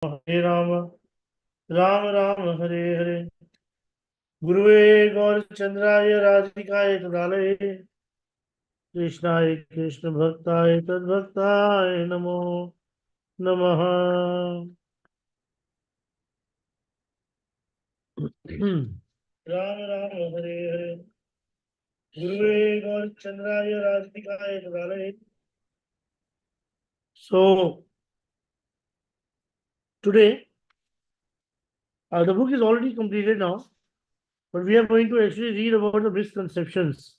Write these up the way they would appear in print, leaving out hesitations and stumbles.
Hare Rama, Rama Rama Hare Hare. Guruve Gaurachandraya Radhikaya Tadalaye Krishnaya Krishna Bhaktaya Tadbhaktaya Namo Namaha. Rama Rama Hare Hare. Guruve Gaurachandraya Radhikaya Tadalaye. So today the book is already completed now, but we are going to actually read about the misconceptions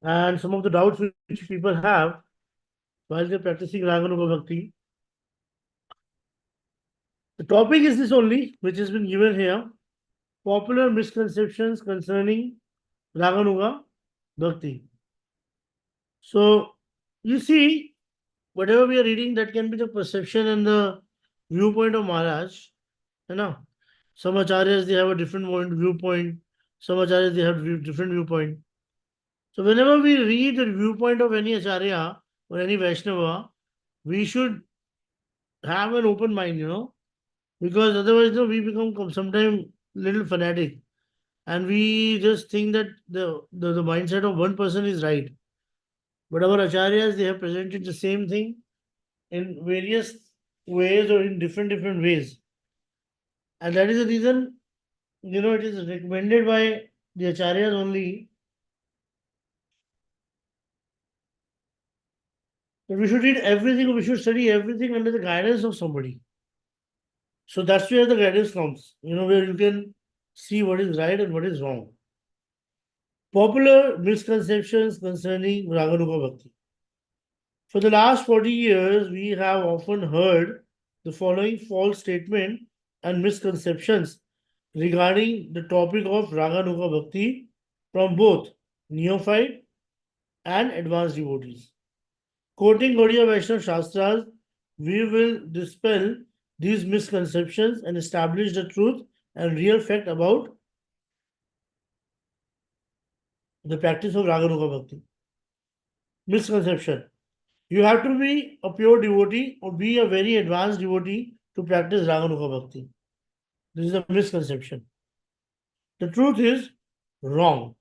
and some of the doubts which people have while they're practicing Raganuga Bhakti. The topic is this only, which has been given here. Popular misconceptions concerning Raganuga Bhakti. So, you see, whatever we are reading, that can be the perception and the viewpoint of Maharaj. You know, some acharyas, they have a different viewpoint. Some acharyas, they have different viewpoint. So, whenever we read the viewpoint of any acharya or any Vaishnava, we should have an open mind, because otherwise, we become sometimes little fanatic, and we just think that the mindset of one person is right. But our acharyas, they have presented the same thing in various ways or in different ways. And that is the reason, it is recommended by the acharyas only that we should read everything, we should study everything under the guidance of somebody. So that's where the guidance comes, where you can see what is right and what is wrong. Popular misconceptions concerning Raganuga Bhakti. For the last 40 years, we have often heard the following false statement and misconceptions regarding the topic of Raganuga Bhakti from both neophyte and advanced devotees. Quoting Gaudiya Vaishnava Shastras, we will dispel these misconceptions and establish the truth and real fact about the practice of Raganuga Bhakti. Misconception. You have to be a pure devotee or be a very advanced devotee to practice Raganuga Bhakti. This is a misconception. The truth is wrong.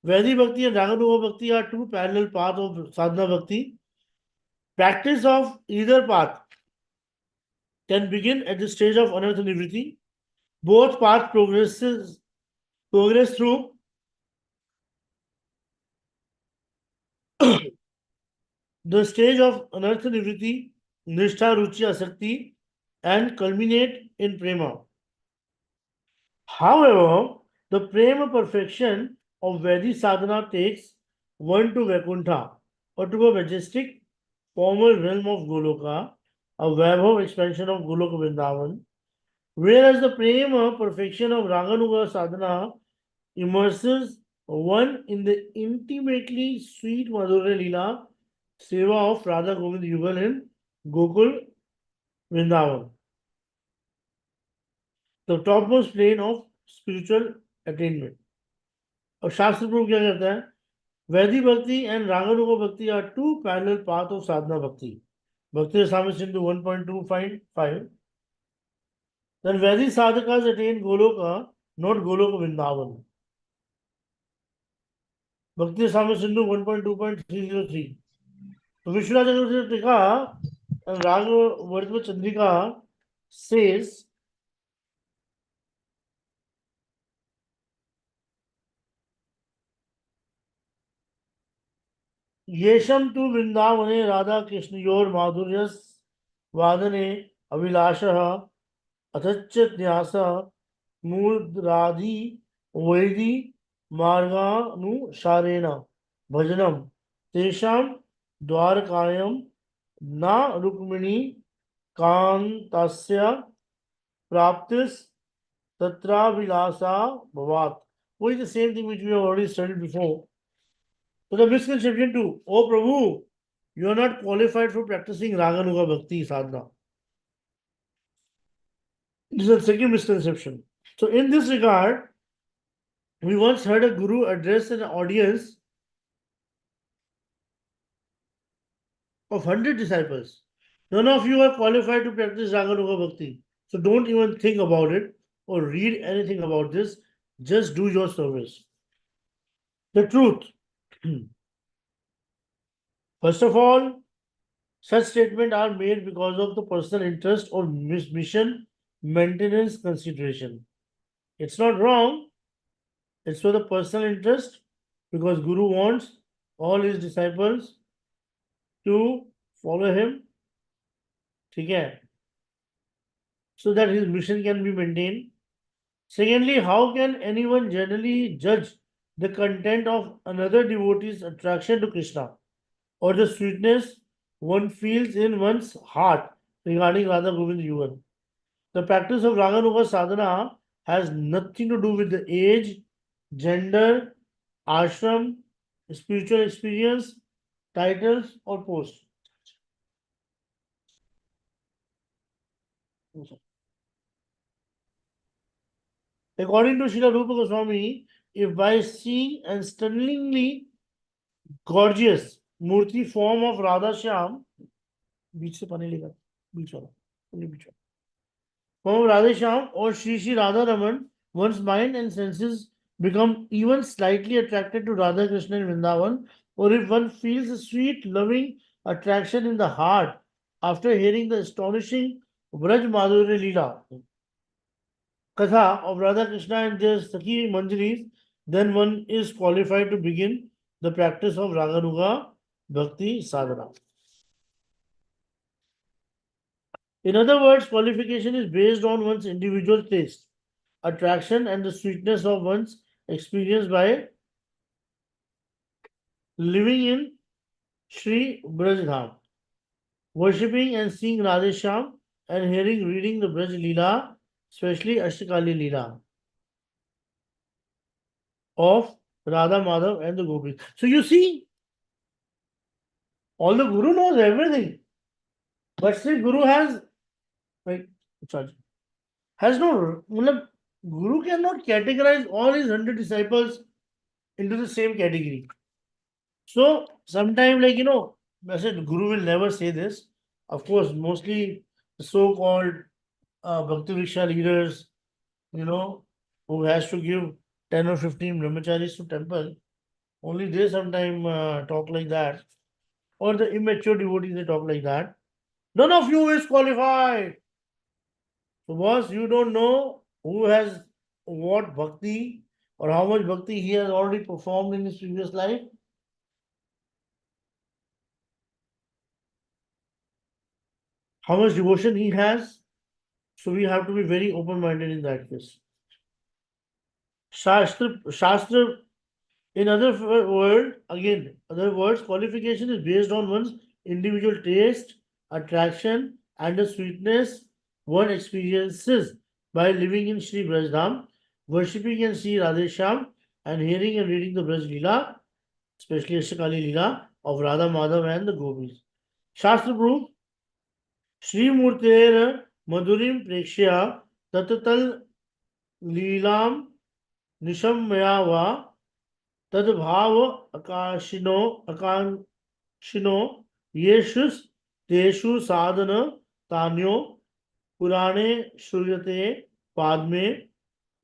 Vaidhi Bhakti and Raganuga Bhakti are two parallel paths of sadhana bhakti. Practice of either path can begin at the stage of anartha nivritti. Both paths progress through the stage of anartha nivritti, nishtha, ruchi, asakti, and culminate in prema. However, the prema perfection of Vedic sadhana takes one to Vaikuntha, or to a majestic formal realm of Goloka, a Vaibhav expansion of Goloka Vrindavan, whereas the prema perfection of Raganuga sadhana immerses one in the intimately sweet Madhurya Leela seva of Radha Govind Yugal in Gokul Vrindavan, the topmost plane of spiritual attainment. और शास्त्र प्रभु क्या कहता है? Vedic Bhakti and Raganuga Bhakti are two parallel paths of sadhana bhakti. Bhakti Rasamrita Sindhu 1.255. Then Vedic sadhakas attain Goloka, not Goloka Vrindavan. Bhakti Rasamrita Sindhu 1.2.303. So Vishwanath Chakravarti Tika and Raghavartma Chandrika says येषम तु वृंदावने राधा कृष्णयोर माधुर्यस वादने अभिलाषः अथच न्यास मूर्धराधि वैदि मार्गानुसारेण भजनम तेषां द्वारकायम न Rukmini कांतस्य प्राप्तिस तत्राभिलाषा भवात्. What is the same thing which we have already studied before? So the misconception too, oh Prabhu, you are not qualified for practicing Raganuga Bhakti sadhana. This is the second misconception. So in this regard, we once heard a guru address an audience of 100 disciples None of you are qualified to practice Raganuga Bhakti. So don't even think about it or read anything about this. Just do your service. The truth. First of all, such statements are made because of the personal interest or mission maintenance consideration. It's not wrong. It's for the personal interest because Guru wants all his disciples to follow him. Okay? So that his mission can be maintained. Secondly, how can anyone generally judge the content of another devotee's attraction to Krishna or the sweetness one feels in one's heart regarding Radha Govind Yuvan? The practice of Raganuga sadhana has nothing to do with the age, gender, ashram, spiritual experience, titles, or post. According to Srila Rupa Goswami, if by seeing and stunningly gorgeous murti form of Radha Shyam, बीच से पानी लेगा बीच वाला बीच वाला form of Radha Shyam or Shri Shri Radha Raman, one's mind and senses become even slightly attracted to Radha Krishna in Vrindavan, or if one feels a sweet, loving attraction in the heart after hearing the astonishing Braj Madhurya Leela Katha of Radha Krishna and their Sakhi Manjaris, then one is qualified to begin the practice of Raganuga Bhakti Sadhana. In other words, qualification is based on one's individual taste, attraction, and the sweetness of one's experience by living in Sri Brajdham, worshipping and seeing Radhesham, and reading the Braj Leela, especially Ashtakali Leela of Radha Madhav and the Gopis. So you see, all the Guru knows everything, but still Guru has like has no Guru cannot categorize all his 100 disciples into the same category. So sometimes, I said Guru will never say this. Of course, mostly the so-called Bhakti Vriksha leaders, who has to give 10 or 15 brahmacharis to temple, only they sometimes talk like that. Or the immature devotees, they talk like that. None of you is qualified. So, boss, you don't know who has what bhakti or how much bhakti he has already performed in his previous life. How much devotion he has. So we have to be very open-minded in that case. Shastra, in other words, qualification is based on one's individual taste, attraction, and the sweetness one experiences by living in Sri Brajdham, worshipping and see Radhesham, and hearing and reading the Braj Leela, especially Ashtakali Leela of Radha Madhav and the Gopis. Shastra proof Sri Murter Madhurim Prekshya Tatatal Leelam Nishamya va Tadbhav Akanshino Yeshus Teshu Sadhana Tanyo Purane Shruyate Padme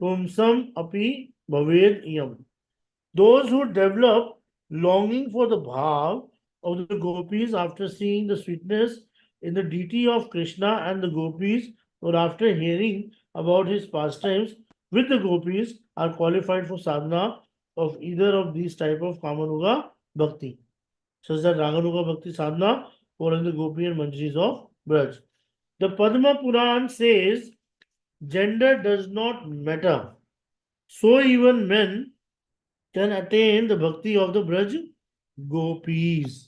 Pumsam Api Bhaved Yam. Those who develop longing for the bhav of the gopis after seeing the sweetness in the deity of Krishna and the gopis, or after hearing about his pastimes with the gopis, are qualified for sadhana of either of these type of Kamanuga Bhakti, such as Raganuga Bhakti sadhana following the gopi and manjaris of Braj. The Padma Puran says gender does not matter. So even men can attain the bhakti of the Braj gopis.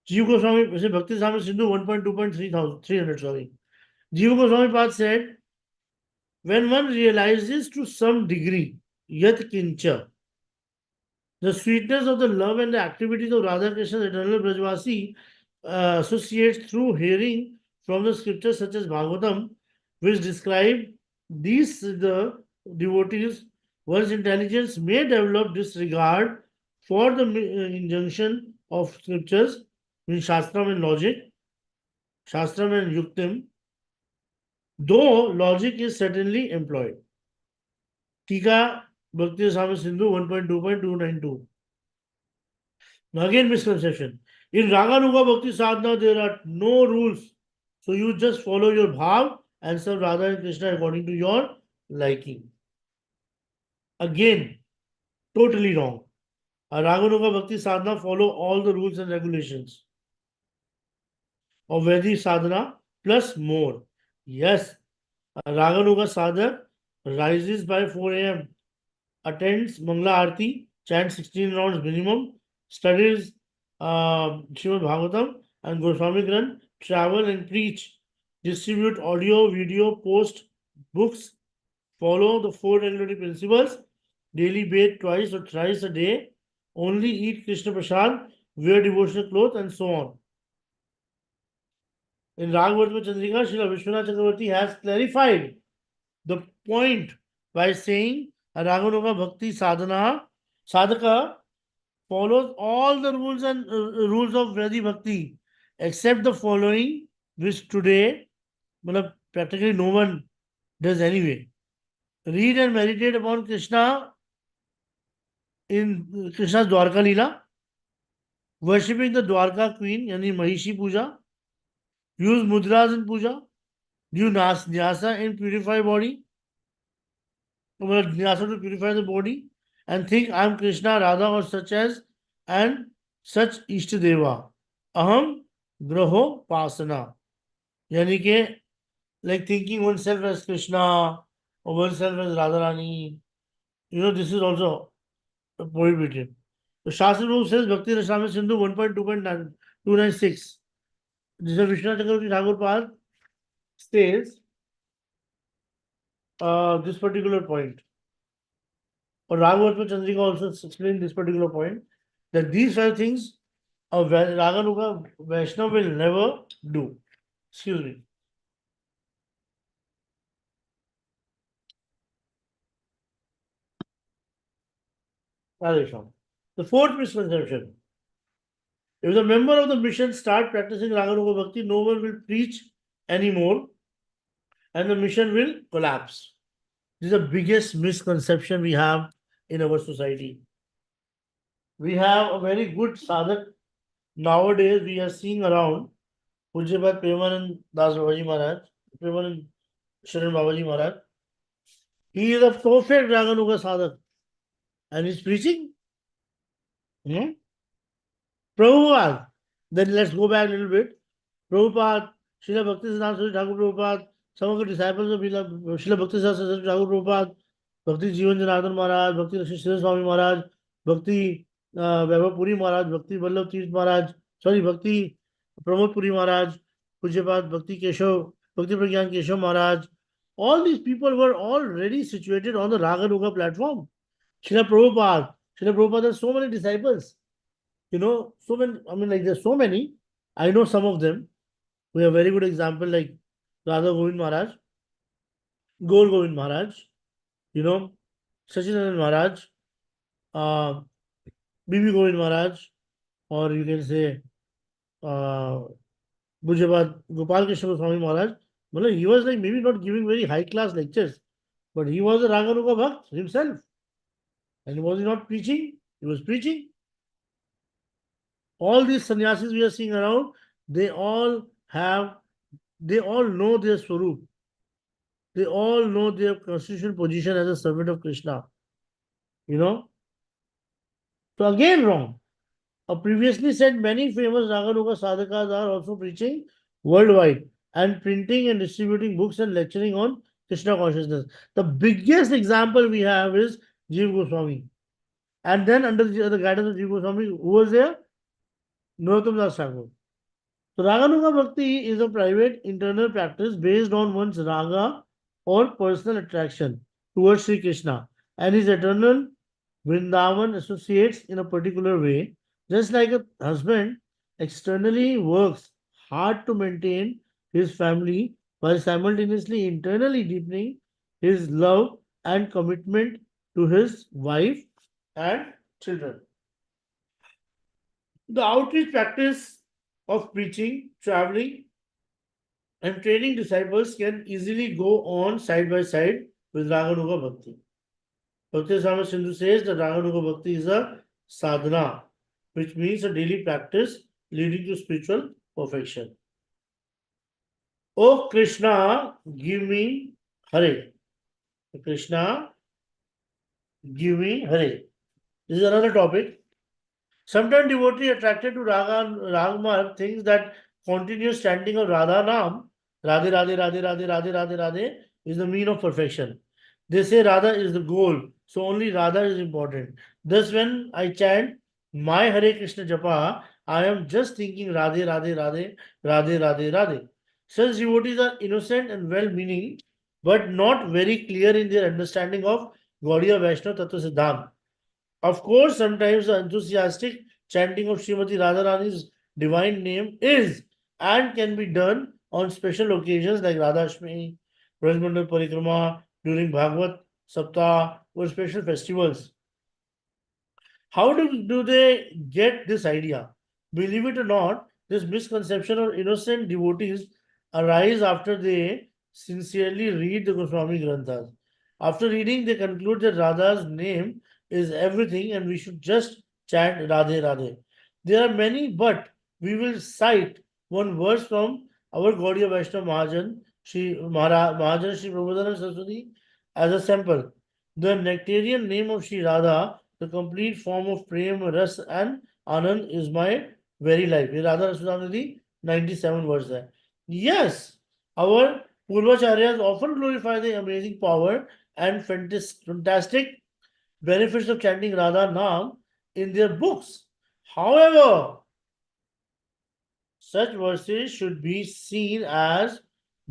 Jiva Goswami, Bhakti Sami Sindhu 1.2.300, sorry. Jiva Goswami Pad said, when one realizes to some degree, yat kincha, the sweetness of the love and the activities of Radha Krishna's eternal Brajvasi associates through hearing from the scriptures such as Bhagavatam, which describe the devotees, one's intelligence may develop disregard for the injunction of scriptures means Shastram and logic, Shastram and Yuktim, though logic is certainly employed. Tika Bhakti Rasama Sindhu 1.2.292. Now again misconception. In Raganuga Bhakti Sadhana, there are no rules. So you just follow your bhav and serve Radha and Krishna according to your liking. Again, totally wrong. A Raganuga Bhakti Sadhana follow all the rules and regulations of Vedic sadhana plus more. Yes, a Raganuga sadhak rises by 4 a.m., attends Mangla Aarti, chants 16 rounds minimum, studies Srimad Bhagavatam and Goswami Granth, travel and preach, distribute audio, video, post books, follow the 4 regulatory principles, daily bathe twice or thrice a day, only eat Krishna Prasad, wear devotional clothes, and so on. In Raghavartma Chandrika, Srila Vishwanath Chakravarti has clarified the point by saying a Raganuga Bhakti sadhaka follows all the rules and rules of Vedic Bhakti except the following, which today practically no one does anyway. Read and meditate upon Krishna in Krishna's Dwarka Leela, worshipping the Dwarka Queen, yani Mahishi Puja, use mudras in puja, do nyasa in purify body, nyasa to purify the body, and think I am Krishna, Radha, or such as, and such Ishtadeva. Aham graho pasana. Yani ke, like thinking oneself as Krishna or oneself as Radharani, this is also prohibited. The Shastra Book says Bhakti Rasamrita Sindhu 1.2.296. This is Vishwanath Chakravarti Thakur Pad says this particular point. Or Raghavartma Chandrika also explained this particular point, that these 5 things a Raganuga Vaishnava will never do. Excuse me. The 4th misconception. If the member of the mission start practicing Raganuga Bhakti, no one will preach anymore and the mission will collapse. This is the biggest misconception we have in our society. We have a very good sadhak. Nowadays, we are seeing around Pujyapat Premanand Das Babaji Maharaj, Premanand Sharan Babaji Maharaj. He is a perfect Raganuga sadhak and he's preaching. Prabhupada. Then let's go back a little bit. Prabhupada, Srila Bhaktisiddhanta Saraswati Thakur Prabhupada, some of the disciples of Srila Bhaktisiddhanta Saraswati Thakur Prabhupada, Bhakti Jivan Janardhan Maharaj, Bhakti Lakshmi Swami Maharaj, Bhakti Vaibhav Puri Maharaj, Bhakti Vallabh Tirth Maharaj, Bhakti Pramod Puri Maharaj, Pujyapat Bhakti Keshav, Bhakti Pragyan Keshav Maharaj. All these people were already situated on the Raganuga platform. Srila Prabhupada has so many disciples. So many, there's so many. I know some of them. We have very good example like Radha Govind Maharaj, Gaur Govind Maharaj, Sachinandan Maharaj, Bibi Govind Maharaj, or you can say Bhujabad Gopal Krishna Swami Maharaj. He was like maybe not giving very high class lectures, but he was a Raganuga Bhakt himself. And was he not preaching? He was preaching. All these sannyasis we are seeing around, they all know their swarup. They all know their constitutional position as a servant of Krishna. So again wrong. I previously said many famous Raganuga sadhakas are also preaching worldwide and printing and distributing books and lecturing on Krishna consciousness. The biggest example we have is Jiva Goswami. And then under the guidance of Jiva Goswami, who was there? Narottam Das Thakur. So Raganuga Bhakti is a private internal practice based on one's raga or personal attraction towards Sri Krishna and his eternal Vrindavan associates in a particular way, just like a husband externally works hard to maintain his family while simultaneously internally deepening his love and commitment to his wife and children. The outreach practice of preaching, traveling, and training disciples can easily go on side by side with Raganuga Bhakti. Bhakti Swami Sindhu says that Raganuga Bhakti is a sadhana, which means a daily practice leading to spiritual perfection. Oh Krishna, give me Hare. Krishna, give me Hare. This is another topic. Sometimes devotee attracted to Ragmarg thinks that continuous chanting of Radha Nam, Radhe Radhe Radhe Radhe Radhe Radhe Radhe, is the mean of perfection. They say Radha is the goal, so only Radha is important. Thus, when I chant my Hare Krishna Japa, I am just thinking Radhe Radhe Radhe Radhe Radhe Radhe. Such devotees are innocent and well-meaning, but not very clear in their understanding of Gaudiya Vaishnava Tattva Siddhant. Of course, sometimes the enthusiastic chanting of Srimati Radharani's divine name is and can be done on special occasions like Radhashmi, Brajmandal Parikrama, during Bhagavad Saptah, or special festivals. How do they get this idea? Believe it or not, this misconception of innocent devotees arise after they sincerely read the Goswami Granthas. After reading, they conclude that Radha's name is everything and we should just chant Radhe Radhe. There are many, but we will cite one verse from our Gaudiya Vaishnava Mahajan, Mahajan Sri Prabodhana Saraswati, as a sample. The nectarian name of Sri Radha, the complete form of Prem, Ras and Anand, is my very life. ये Radha Rasudanadi 97 verse है. Yes, our Purvacharyas often glorify the amazing power and fantastic benefits of chanting Radha Nam in their books. However, such verses should be seen as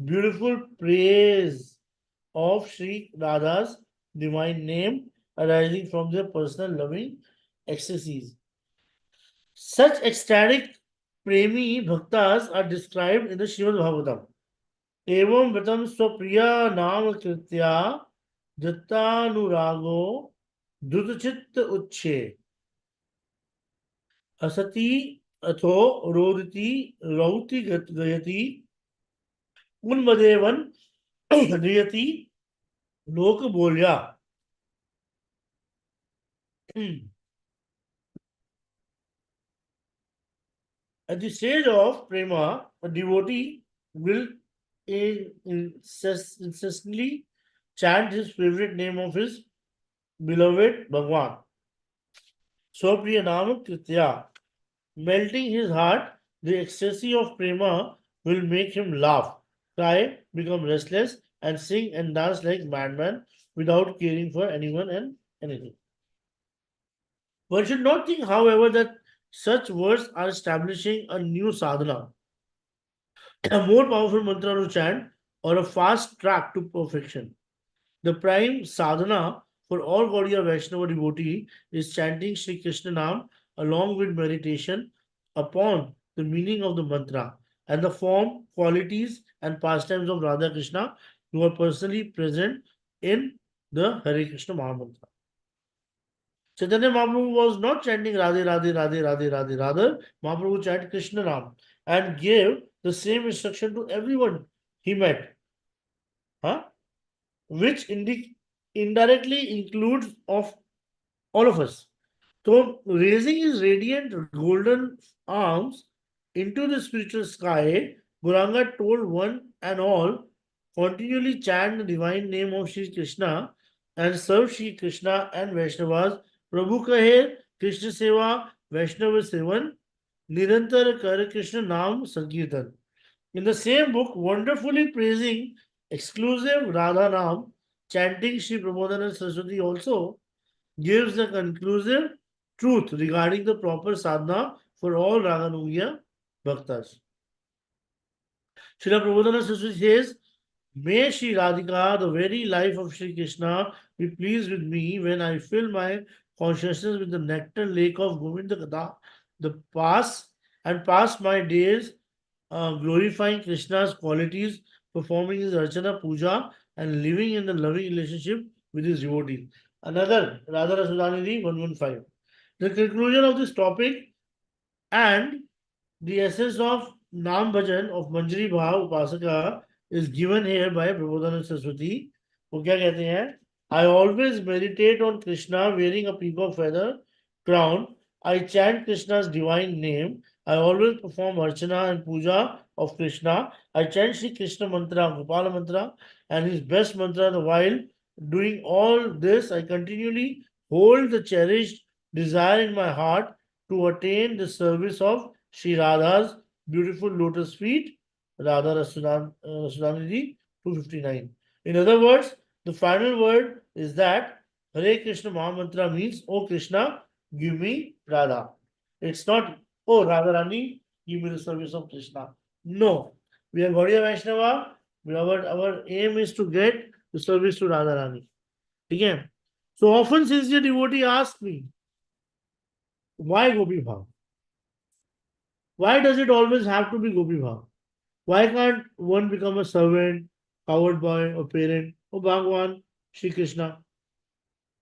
beautiful praise of Sri Radha's divine name arising from their personal loving ecstasies. Such ecstatic premi bhaktas are described in the Srimad Bhagavatam. Evam Vatam Swapriya Nam Kritya Dattanurago Dudachit Uche Asati Atho Roditi Rauti Gayati Unmadevan Riyati Lok Bolya. At the stage of prema, a devotee will incessantly chant his favorite name of his beloved Bhagwan. Swapriya Nam Kritya. Melting his heart, the ecstasy of prema will make him laugh, cry, become restless, and sing and dance like madman without caring for anyone and anything. One should not think, however, that such words are establishing a new sadhana, a more powerful mantra to chant, or a fast track to perfection. The prime sadhana for all Gaudiya Vaishnava devotee is chanting Sri Krishna Nam along with meditation upon the meaning of the mantra and the form, qualities, and pastimes of Radha Krishna who are personally present in the Hare Krishna Mahamantra. Chaitanya Mahaprabhu was not chanting Radhe Radhe Radhe Radhe Radhe Radha. Mahaprabhu chanted Krishna Nam and gave the same instruction to everyone he met. Huh? Which indirectly includes of all of us. So raising his radiant golden arms into the spiritual sky, Gauranga told one and all, continually chant the divine name of Sri Krishna and serve Sri Krishna and Vaishnavas. Prabhu kahe Krishna Seva Vaishnava Sevan Nirantar Kar Krishna Nam Sankirtan. In the same book, wonderfully praising exclusive Radha Nam, chanting Sri Prabodhana Saraswati also gives the conclusive truth regarding the proper sadhana for all Raganuga Bhaktas. Srila Prabodhana Saraswati says, may Sri Radhika, the very life of Sri Krishna, be pleased with me when I fill my consciousness with the nectar lake of Govinda Kada, pass my days glorifying Krishna's qualities, performing his Archana Puja, and living in the loving relationship with his devotees. Another Radha Rasudanidhi 115. The conclusion of this topic and The essence of Nam Bhajan of Manjari Bhav Upasaka is given here by Prabodhanand Saraswati. वो क्या कहते हैं? I always meditate on Krishna wearing a peacock feather crown. I chant Krishna's divine name. I always perform Archana and Puja of Krishna. I chant Sri Krishna mantra, Gopala mantra, and his best mantra. The while doing all this, I continually hold the cherished desire in my heart to attain the service of Sri Radha's beautiful lotus feet, Radha Rasudanidhi 259. In other words, the final word is that Hare Krishna Mahamantra means, Oh Krishna, give me Radha. It's not, Oh Radharani, give me the service of Krishna. No. We are Gaudiya Vaishnava. Our aim is to get the service to Radharani. Again. So often sincere devotee asks me, why Gopi Bhav? Why does it always have to be Gopi Bhav? Why can't one become a servant, coward boy, or parent, or Bhagwan, Shri Krishna,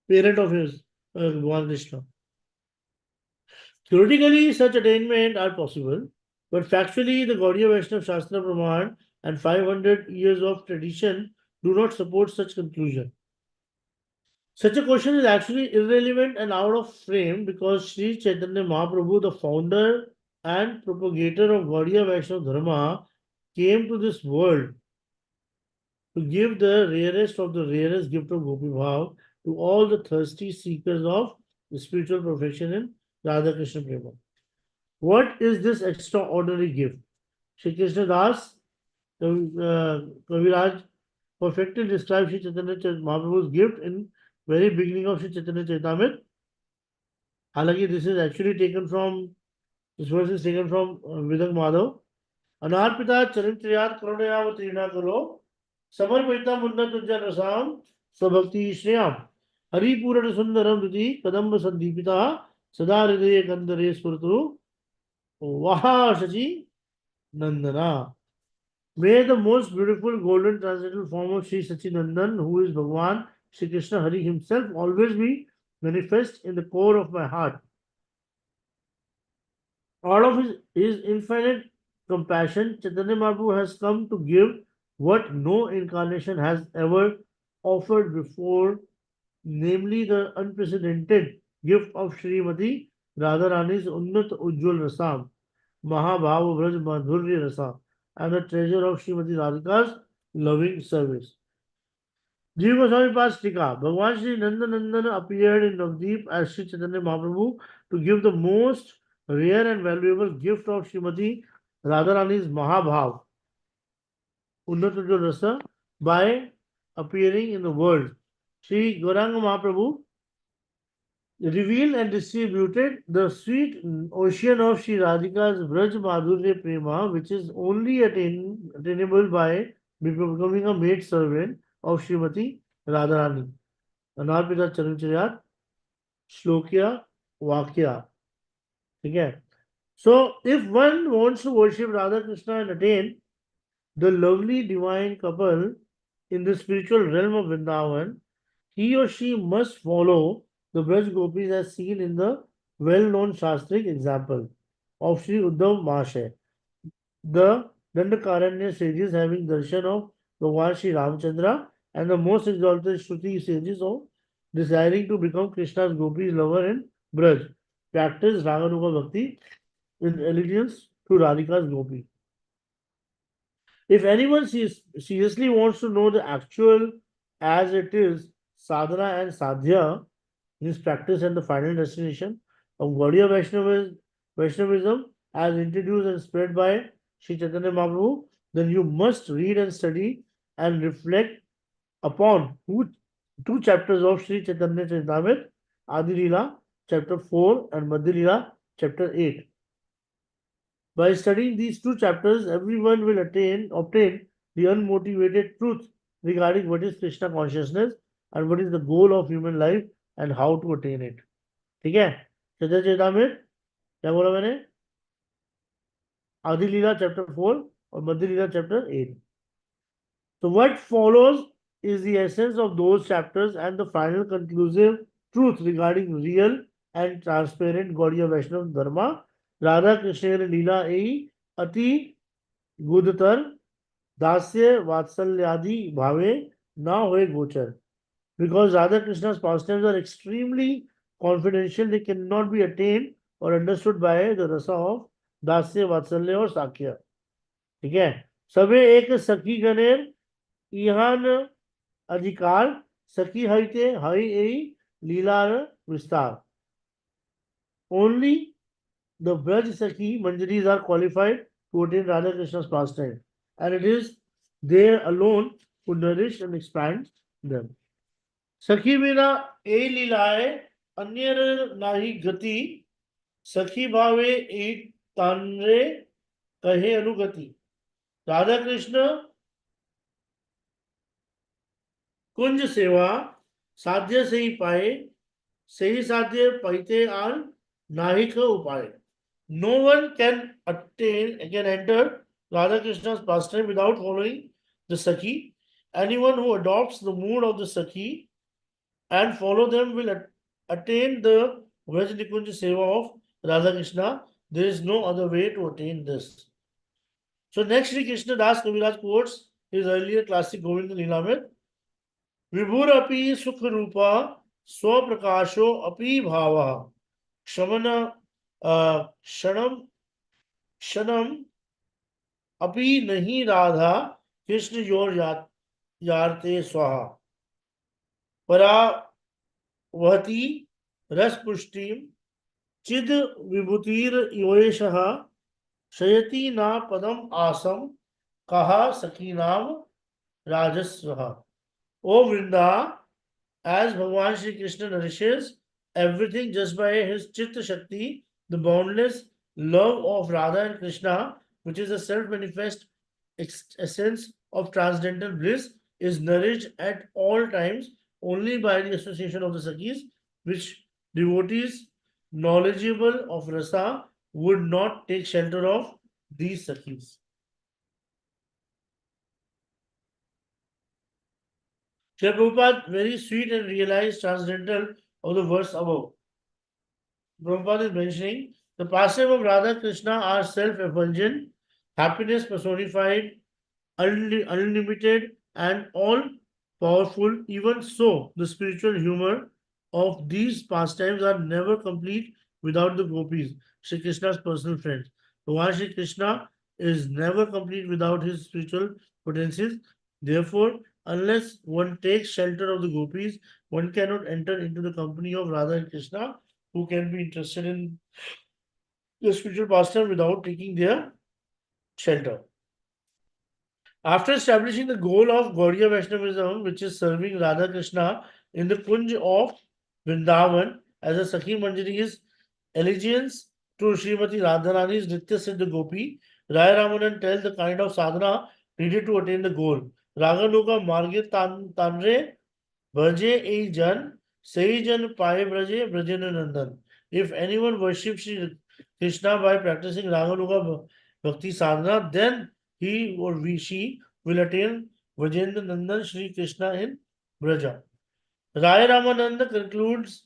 parent of his Bhagwan Krishna? Theoretically, such attainment are possible, but factually, the Gaudiya Vaishnava Shastra Praman and 500 years of tradition do not support such conclusion. Such a question is actually irrelevant and out of frame because Sri Chaitanya Mahaprabhu, the founder and propagator of Gaudiya Vaishnava Dharma, came to this world to give the rarest of the rarest gift of Gopi Bhav to all the thirsty seekers of the spiritual perfection in Radha Krishna Prema. What is this extraordinary gift? Shri Krishna Das, Kaviraj, perfectly describes Shri Chaitanya Mahaprabhu's gift in very beginning of Shri Chaitanya Charitamrita. हालांकि this is actually taken from this verse is taken from Vidak Madhav. अनार्पिता चरित्र्यात् करुणयावतीर्णा करो समर्पिता मुन्नत उज्जवल रसाम स्वभक्ति श्रेयाम हरिपूर्ण सुंदरम दुति कदम्ब संदीपिता सदा हृदय कंदरे स्फुरतु वहा शचि नंदना. May the most beautiful golden transcendental form of Sri Sachinandan, who is Bhagwan Sri Krishna Hari himself, always be manifest in the core of my heart. Out of his infinite compassion, Chaitanya Mahaprabhu has come to give what no incarnation has ever offered before, namely the unprecedented gift of Srimati Radharani's Unnat Ujjwal Rasam, Mahabhava Vraj Madhurya Rasa, and the treasure of Srimati Radhika's loving service. Jiva Goswami Pa's Tika, Bhagwan Sri Nandanandan appeared in Navdeep as Sri Chaitanya Mahaprabhu to give the most rare and valuable gift of Srimati Radharani's Mahabhav, Unnatujjal Rasa, by appearing in the world. Sri Gauranga Mahaprabhu revealed and distributed the sweet ocean of Sri Radhika's Braj Madhurya Prema, which is only attainable by becoming a maid servant of Srimati Radharani. Anarpita Charancharyat, Shlokya, Vakya. Okay. So, if one wants to worship Radha Krishna and attain the lovely divine couple in the spiritual realm of Vrindavan, he or she must follow the Braj Gopis as seen in the well-known Shastric example of Sri Uddhav Mahashay. The Dandakaranya sages having darshan of Bhagwan Sri Ramchandra and the most exalted Shruti sages of desiring to become Krishna's Gopis lover in Braj practice Raganuga Bhakti with allegiance to Radhika's Gopi. If anyone seriously wants to know the actual as it is sadhana and sadhya, his practice and the final destination of Gaudiya Vaishnavism as introduced and spread by Sri Chaitanya Mahaprabhu, then you must read and study and reflect upon two chapters of Sri Chaitanya Charitamrita, Adi Leela, chapter 4 and Madhya Leela, chapter 8. By studying these two chapters, everyone will obtain the unmotivated truth regarding what is Krishna consciousness and what is the goal of human life and how to attain it. ठीक है? चैतन्य चरितामृत क्या बोला मैंने? आदि लीला chapter 4 और मध्य लीला chapter 8. So what follows is the essence of those chapters and the final conclusive truth regarding real and transparent Gaudiya Vaishnava Dharma Radha Krishna लीला एई अति गुदतर दास्य वात्सल्यादि भावे ना होए गोचर. Because Radha Krishna's pastimes are extremely confidential, they cannot be attained or understood by the rasa of दास्य वात्सल्य और साख्य. ठीक है. सबे एक सखी गणेर इहान अधिकार सखी हईते हई ए लीलार विस्तार. Only the Braj Sakhi Manjaris are qualified to attain Radha Krishna's pastime, and it is they alone who nourish and expand them. सखी बिना ए लीलाए अन्य नाही गति सखी भावे एक तानरे कहे अनुगति. राधा कृष्ण कुंज सेवा साध्य से ही पाए सही साध्य पाइते आर नाहिक उपाय. No one can enter Radha Krishna's pastime without following the Sakhi. Anyone who adopts the mood of the Sakhi and follow them will attain the Vraj Nikunj Seva of Radha Krishna. There is no other way to attain this. So next Sri Krishna Das Kaviraj quotes his earlier classic Govinda Leela. विभुर अपि सुख रूपा स्वप्रकाशो अपि भावः क्षमन क्षणम क्षणम अपि नहीं Radha Krishna your यारते स्वाहा परा वहति रस पुष्टिम चिद विभूतिर योयशः शयति ना पदम आसम कहा सखी नाम राजस्वः. O Vrinda, as Bhagavan Shri Krishna nourishes everything just by his Chitta Shakti, the boundless love of Radha and Krishna, which is a self-manifest essence of transcendental bliss, is nourished at all times only by the association of the Sakhis, which devotees knowledgeable of Rasa would not take shelter of these Sakhis. Srila Prabhupada very sweet and realized transcendental of the verse above. Prabhupada is mentioning the pastime of Radha Krishna are self-effulgent, happiness personified, unlimited, and all powerful. Even so, the spiritual humor of these pastimes are never complete without the gopis, Shri Krishna's personal friends. Bhagavan Shri Krishna is never complete without his spiritual potencies. Therefore, unless one takes shelter of the gopis, one cannot enter into the company of Radha and Krishna, who can be interested in the spiritual pastime without taking their shelter. After establishing the goal of Gaudiya Vaishnavism, which is serving Radha Krishna in the Kunj of Vrindavan as a Sakhi Manjari's allegiance to Srimati Radharani's Nitya Siddha Gopi, Rai Ramanan tells the kind of sadhana needed to attain the goal. Raganuga Margit Tanre Bhaje e Jan, Sei Jan Paye Braje Brajena Nandan. If anyone worships Shri Krishna by practicing Raganuga Bhakti sadhana, then he or she will attain Vrajendra Nandan Shri Krishna in Braja. Rai Ramananda concludes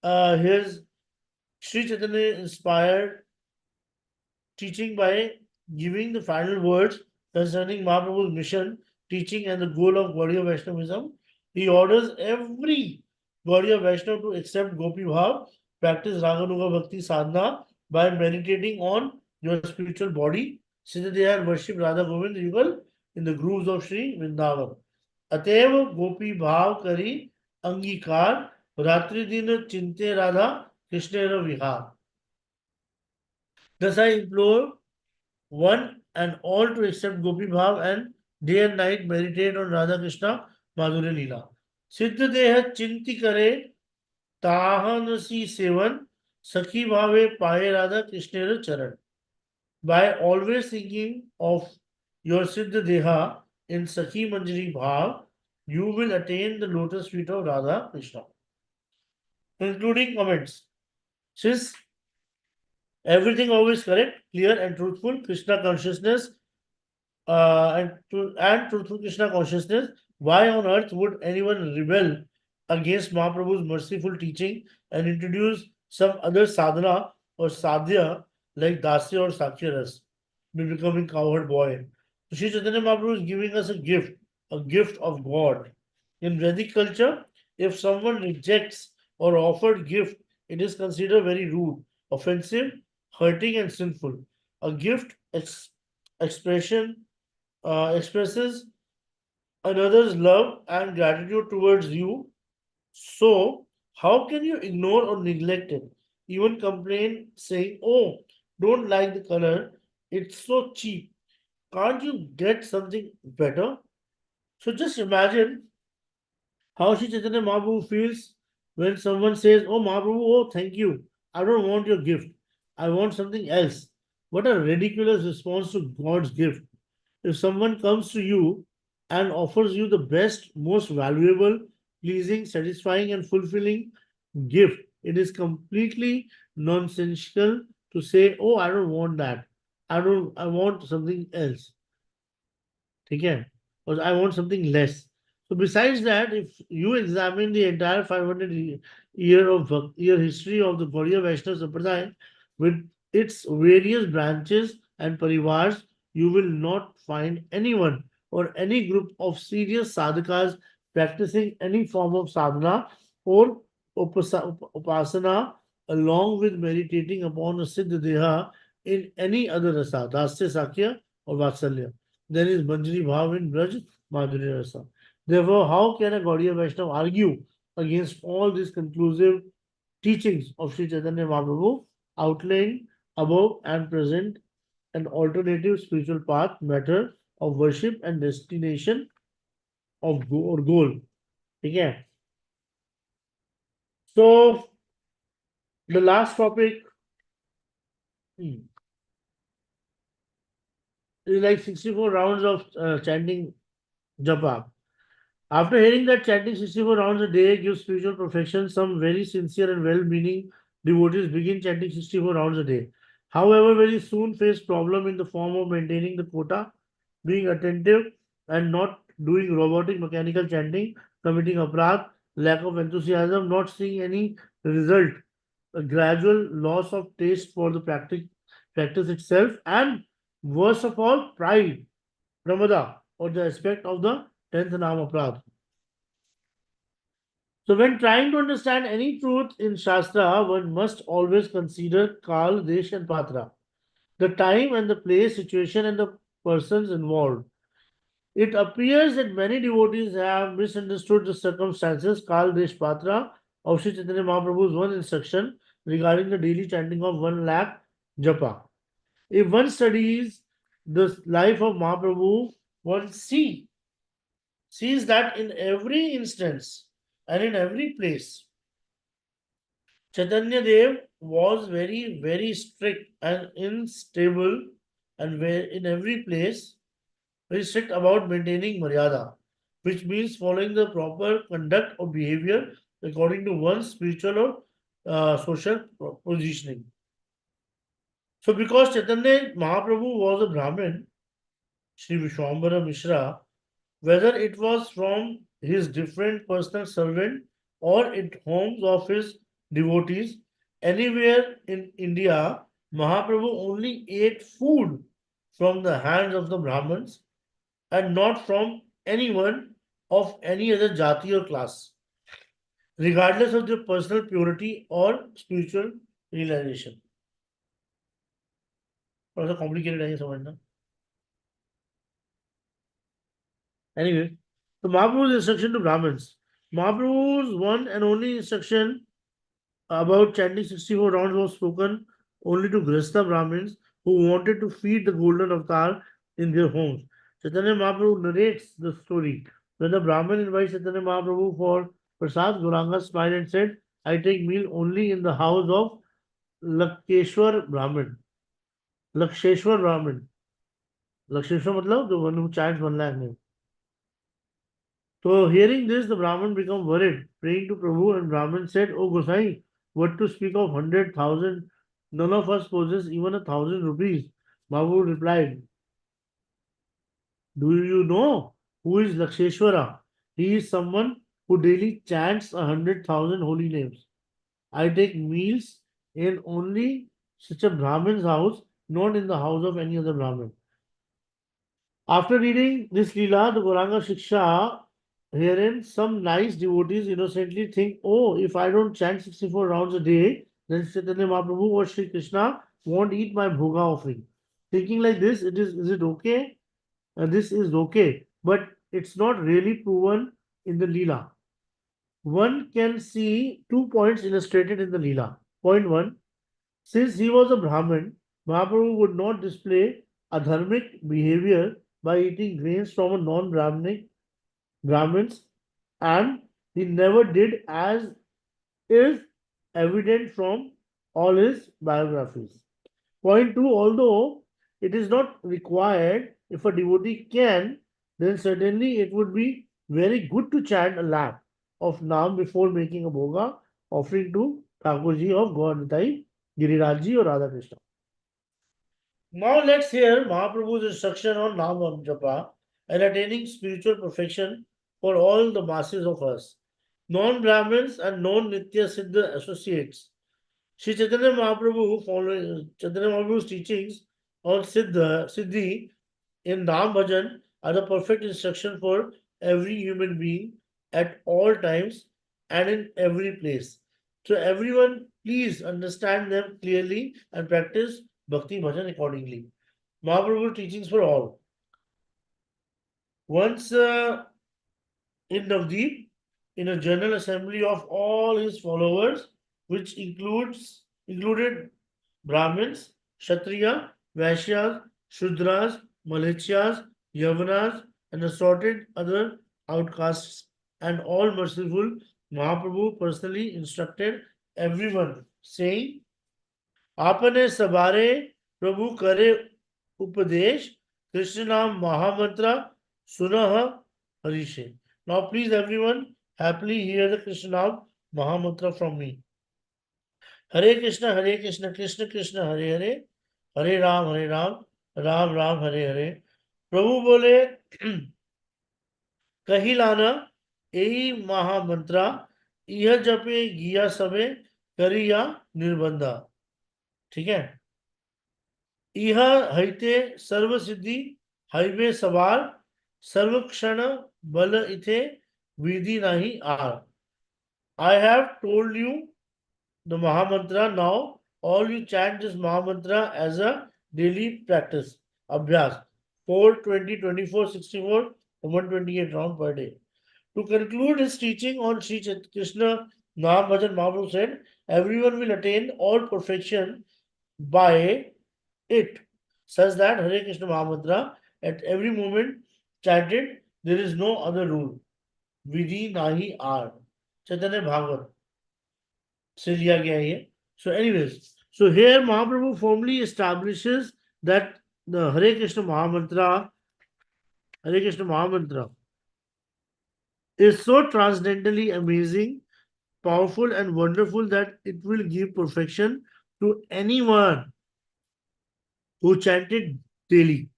his Sri Chaitanya inspired teaching by giving the final words concerning Mahaprabhu's mission, teaching, and the goal of Gaudiya Vaishnavism. He orders every Gaudiya Vaishnava to accept Gopi Bhav, practice Raganuga Bhakti sadhana by meditating on your spiritual body, since they had worshipped Radha Govind Yugal in the grooves of Sri Vrindavan. Atev Gopi Bhav Kari Angikar Ratri Din Chinte Radha Krishnera Vihar. Thus I implore one and all to accept Gopi Bhav and day and night meditate on Radha Krishna Madhurya Leela. Siddha Deha Chinti Kare Tahanasi Sevan Sakhi Bhave Paye Radha Krishnera Charan. By always thinking of your Siddha Deha in Sakhi Manjari Bhav, you will attain the lotus feet of Radha Krishna. Concluding comments. Since everything always correct, clear and truthful, Krishna consciousness and truthful Krishna consciousness, why on earth would anyone rebel against Mahaprabhu's merciful teaching and introduce some other sadhana or sadhya like Dasya or Sakyaras, me becoming cowherd boy. So Sri Chaitanya Mahaprabhu is giving us a gift of God. In Vedic culture, if someone rejects or offered gift, it is considered very rude, offensive, hurting, and sinful. A gift expression expresses another's love and gratitude towards you. So, how can you ignore or neglect it? Even complain saying, "Oh, don't like the color, it's so cheap. Can't you get something better?" So, just imagine how Sri Chaitanya Mahaprabhu feels when someone says, "Oh, Mahaprabhu, oh, thank you. I don't want your gift. I want something else." What a ridiculous response to God's gift. If someone comes to you and offers you the best, most valuable, pleasing, satisfying, and fulfilling gift, it is completely nonsensical to say, "Oh, I don't want that. I want something else." Okay? Or I want something less. So besides that, if you examine the entire 500 year history of the Gaudiya Vaishnava Sampradaya with its various branches and parivars, you will not find anyone or any group of serious sadhakas practicing any form of sadhana or upasana along with meditating upon a siddha deha in any other rasa, dasya, sakya or vatsalya. There is Manjari Bhav in Braj, Madhurya Rasa. Therefore, how can a Gaudiya Vaishnava argue against all these conclusive teachings of Sri Chaitanya Mahaprabhu, outlaying above and present an alternative spiritual path, matter of worship and destination of or goal? Okay. So the last topic is like 64 rounds of chanting japa. After hearing that chanting 64 rounds a day gives spiritual perfection, some very sincere and well-meaning devotees begin chanting 64 rounds a day. However, very soon face problem in the form of maintaining the quota, being attentive and not doing robotic mechanical chanting, committing aparadh, lack of enthusiasm, not seeing any result, a gradual loss of taste for the practice itself, and worst of all, pride, pramada, or the aspect of the 10th Naam Aparadh. So, when trying to understand any truth in Shastra, one must always consider Kal, Desh, and Patra, the time and the place, situation, and the persons involved. It appears that many devotees have misunderstood the circumstances, Kal, Desh, Patra, of Sri Chaitanya Mahaprabhu's one instruction regarding the daily chanting of 1 lakh japa. If one studies the life of Mahaprabhu, one sees that in every instance and in every place, Chaitanya Dev was very, very strict and unstable, and where in every place very strict about maintaining Maryada, which means following the proper conduct or behavior according to one's spiritual or social positioning. So, because Chaitanya Mahaprabhu was a Brahmin, Sri Vishwambara Mishra, whether it was from his different personal servant or at homes of his devotees, anywhere in India, Mahaprabhu only ate food from the hands of the Brahmins and not from anyone of any other jati or class, regardless of their personal purity or spiritual realization. थोड़ा सा complicated है ये समझना. Anyway, so Mahaprabhu's instruction to Brahmins. Mahaprabhu's one and only instruction about chanting 64 rounds was spoken only to Grihastha Brahmins who wanted to feed the golden avatar in their homes. Chaitanya Mahaprabhu narrates the story. When the Brahmin invites Chaitanya Mahaprabhu for Prasad, Gauranga smiled and said, "I take meal only in the house of Laksheshwar Brahmin." Laksheshwar Brahmin. Laksheshwar मतलब the one who chants 1 lakh name. So hearing this, the Brahmin became worried, praying to Prabhu, and Brahmin said, "O Gosai, what to speak of 100,000? None of us possess even 1,000 rupees." Babu replied, "Do you know who is Laksheshwara? He is someone who daily chants 100,000 holy names. I take meals in only such a Brahmin's house, not in the house of any other Brahmin. After reading this Leela, the Gauranga Shiksha, herein some nice devotees innocently think, oh, if I don't chant 64 rounds a day, then Chaitanya Mahaprabhu or Sri Krishna won't eat my bhoga offering. Thinking like this, is it okay? This is okay, but it's not really proven in the Leela. One can see 2 points illustrated in the Leela. Point 1. Since he was a Brahmin, Mahaprabhu would not display adharmic behavior by eating grains from a non-Brahminic Brahmins, and he never did, as is evident from all his biographies. Point 2. Although it is not required, if a devotee can, then certainly it would be very good to chant a lap of Naam before making a bhoga offering to Thakurji of Gaurnitai, Girirajji or Radha Krishna. Now let's hear Mahaprabhu's instruction on Nam Japa and attaining spiritual perfection for all the masses of us, non-Brahmins and non-Nitya Siddha associates. Sri Chaitanya Mahaprabhu, following Chaitanya Mahaprabhu's teachings on Siddhi in Nam Bhajan are the perfect instruction for every human being at all times and in every place. So everyone, please understand them clearly and practice Bhakti Bhajan accordingly. Mahaprabhu teachings for all. Once in Navdeep, in a general assembly of all his followers, which included Brahmins, Kshatriya, Vaishyas, Shudras, Malachyas, Yavanas, and assorted other outcasts, and all merciful, Mahaprabhu personally instructed everyone, saying, आपने सवारे प्रभु करे उपदेश कृष्ण नाम महामंत्र सुनह हरिषे. Now please everyone happily hear the Krishna Nam Mahamantra from me. Hare Krishna Krishna Krishna Hare Hare Hare Ram Ram Ram Hare Hare. प्रभु बोले कही लाना यही महामंत्रा यह जपे गिया सबे करिया निर्बंधा. ठीक है. इह हईते सर्व सिद्धि हईवे सवार सर्व क्षण बल इथे विधि नहीं are. I have told you the Mahamantra. Now all you chant this Mahamantra as a daily practice. Abhyas 4, 20, 24, 64, 128 round per day. To conclude his teaching on Sri Krishna Nam Bhajan, Mahaprabhu said, everyone will attain all perfection by it, such that Hare Krishna Mahamantra at every moment chanted, there is no other rule. Vidhi nahi ar. Chaitanya Bhagavat से लिया गया है. So anyways, so here Mahaprabhu formally establishes that the Hare Krishna Mahamantra is so transcendently amazing, powerful and wonderful that it will give perfection to anyone who chanted daily.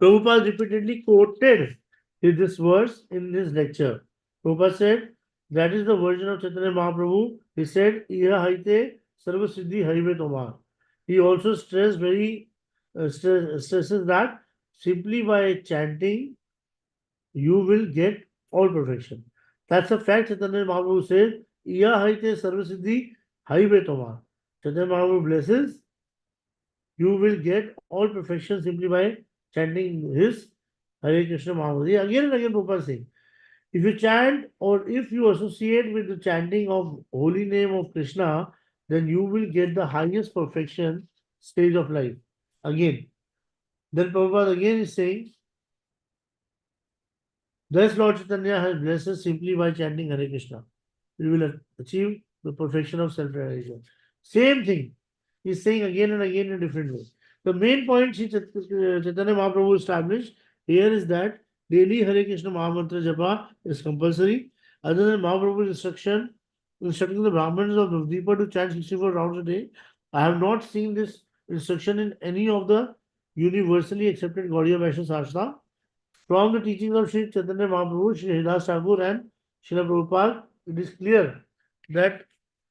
Prabhupada repeatedly quoted this verse in his lecture. Prabhupada said, that is the version of Chaitanya Mahaprabhu. He said, Iha haite sarva siddhi harive tomar. He also stresses that simply by chanting, you will get all perfection. That's a fact. Chaitanya Mahaprabhu says, Iha haite sarva siddhi harive tomar. Chaitanya Mahaprabhu blesses, you will get all perfection simply by chanting his Hare Krishna Mahamantra. Again and again, Prabhupada saying, if you chant or if you associate with the chanting of holy name of Krishna, then you will get the highest perfection stage of life. Again. Then Prabhupada again is saying, thus Lord Chaitanya has blessed us simply by chanting Hare Krishna. We will achieve the perfection of self-realization. Same thing. He's saying again and again in a different way. The main point Chaitanya Mahaprabhu established here is that daily Hare Krishna Mahamantra Japa is compulsory. Other than Mahaprabhu's instructing the Brahmins of Navdeepa to chant 64 rounds a day, I have not seen this instruction in any of the universally accepted Gaudiya Vaishnava Shastra. From the teachings of Sri Chaitanya Mahaprabhu, Sri Haridas Thakur and Srila Prabhupada, it is clear that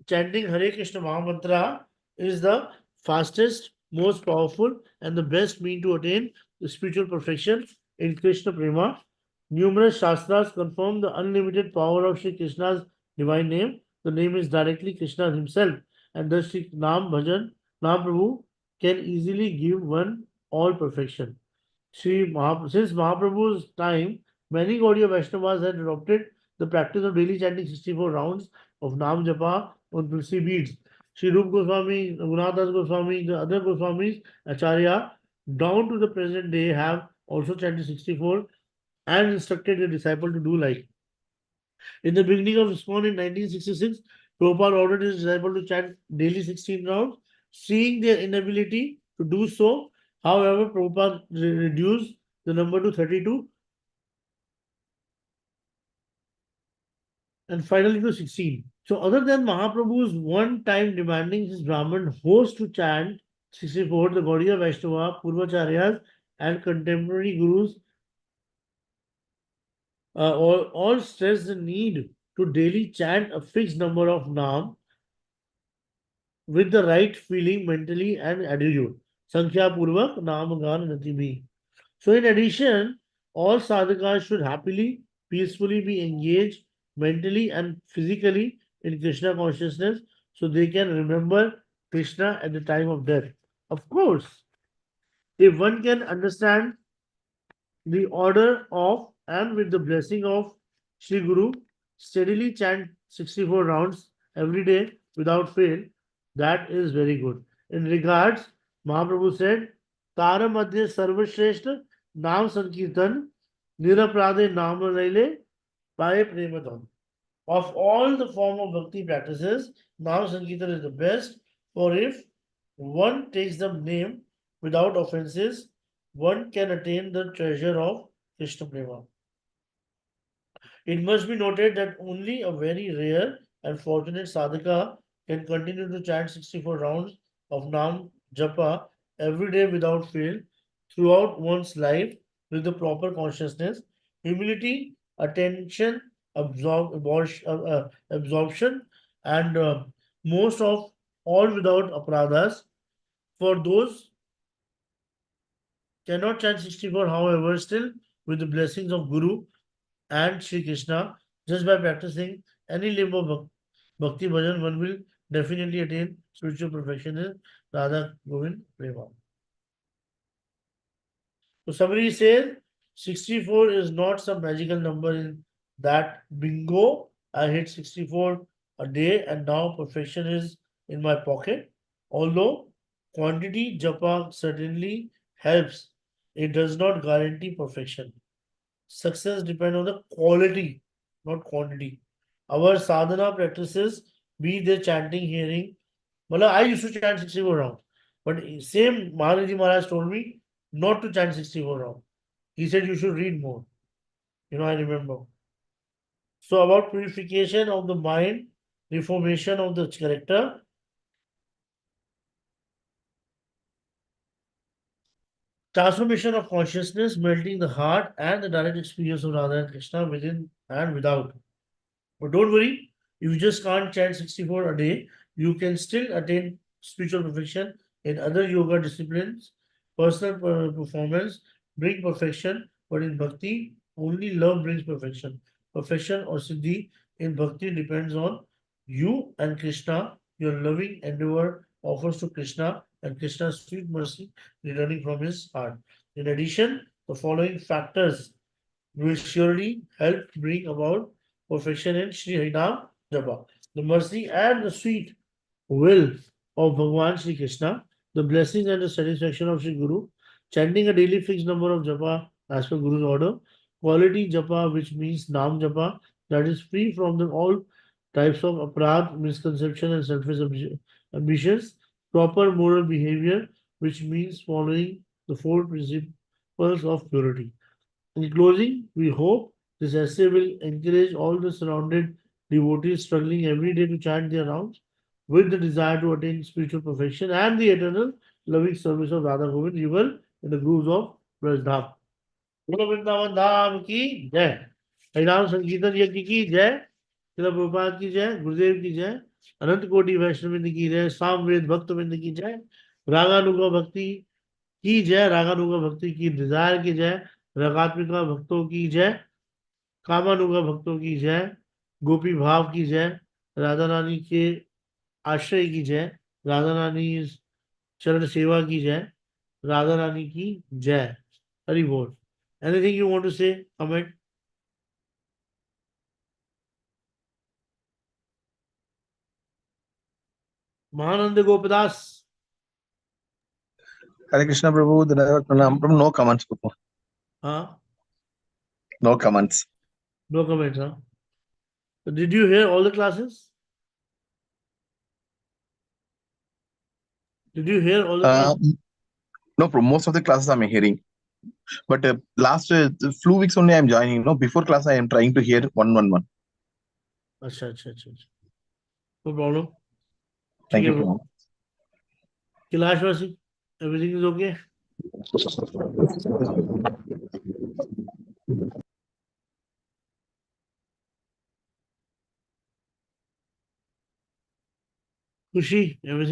chanting Hare Krishna Mahamantra is the fastest, most powerful, and the best mean to attain the spiritual perfection in Krishna Prema. Numerous Shastras confirm the unlimited power of Sri Krishna's divine name. The name is directly Krishna himself, and thus Sri Nam Bhajan, Nam Prabhu can easily give one all perfection. Since Mahaprabhu's time, many Gaudiya Vaishnavas had adopted the practice of daily chanting 64 rounds of Nam Japa on Tulsi beads. Sri Rup Goswami, Raghunath Das Goswami, the other Goswamis, Acharya, down to the present day, have also chanted 64 and instructed their disciple to do like. In the beginning of ISKCON in 1966, Prabhupada ordered his disciple to chant daily 16 rounds. Seeing their inability to do so, however, Prabhupada reduced the number to 32 and finally to 16. So, other than Mahaprabhu's one time demanding his Brahmin host to chant 64, the Gaudiya Vaishnava, Purvacharyas, and contemporary gurus all stress the need to daily chant a fixed number of Nam with the right feeling mentally and attitude. Sankhya Purvak Naam Gan Natimi. So, in addition, all sadhakas should happily, peacefully be engaged mentally and physically in Krishna consciousness so they can remember Krishna at the time of death. Of course, if one can understand the order of and with the blessing of Sri Guru, steadily chant 64 rounds every day without fail. That is very good. In regards, Mahaprabhu said, Tara Madhya Sarvashreshta Nam Sankirtan Niraprade Nam Raile Paye Premadan. Of all the form of bhakti practices, Nam Sankirtan is the best, for if one takes the name without offenses, one can attain the treasure of Krishna Prema. It must be noted that only a very rare and fortunate sadhaka can continue to chant 64 rounds of Nam Japa every day without fail throughout one's life with the proper consciousness, humility, attention, absorption, and most of all without apradhas. For those cannot chant 64, however, still with the blessings of Guru and Sri Krishna, just by practicing any limb of Bhakti Bhajan, one will definitely attain spiritual perfection in Radha Govind Prema. So somebody says 64 is not some magical number in that bingo. I hit 64 a day and now perfection is in my pocket. Although quantity japa certainly helps, it does not guarantee perfection. Success depends on the quality, not quantity. Our sadhana practices, be they chanting, hearing. Well, I used to chant 64 rounds. But same Maharaji Maharaj told me not to chant 64 rounds. He said you should read more. I remember. So about purification of the mind, reformation of the character, transformation of consciousness, melting the heart, and the direct experience of Radha and Krishna within and without. But don't worry, if you just can't chant 64 a day, you can still attain spiritual perfection in other yoga disciplines. Personal performance bring perfection, but in bhakti, only love brings perfection. Perfection or siddhi in bhakti depends on you and Krishna. Your loving endeavor offers to Krishna and Krishna's sweet mercy returning from his heart. In addition, the following factors will surely help bring about perfection in Sri Harinam Japa. The mercy and the sweet will of Bhagavan Sri Krishna, the blessings and the satisfaction of Sri Guru, chanting a daily fixed number of japa as per Guru's order, quality japa, which means Nam japa, that is free from all types of aparadh, misconception, and selfish ambitions, proper moral behavior, which means following the four principles of purity. In closing, we hope this essay will encourage all the surrounded devotees struggling every day to chant their rounds with the desire to attain spiritual perfection and the eternal loving service of Radha Govind Yugal in the grooves of Brajdham. बोलो वृंदावन धाम की जय, हरिनाम संकीर्तन यज्ञ की जय, श्रील प्रभुपाद की जय, गुरुदेव की जय, अनंत कोटि वैष्णविंद की जय, सामवेद भक्तविंद की जय, रागानुगा भक्ति की जय, रागानुगा भक्ति की डिजायर की जय, रगात्मिका भक्तों की जय, कामानुगा भक्तों की जय, गोपी भाव की जय, राधा रानी के आश्रय की जय, राधा रानी चरण सेवा की जय, राधा रानी की जय। हरि बोल। Anything you want to say, comment? Mahanand Gopadas. Hare Krishna Prabhu, Dhanavad Pranam. Prabhu, no comments, Prabhu. हाँ, No comments. No comment. हाँ, did you hear all the classes? Did you hear all the Uh, classes? no, Prabhu, most of the classes I'm hearing. But last few weeks only I'm joining. No, before class I am trying to hear one. अच्छा अच्छा अच्छा अच्छा, no problem. ठीक Thank है you, bro. Prabhu. Kailashvasi, everything is okay? Khushi, everything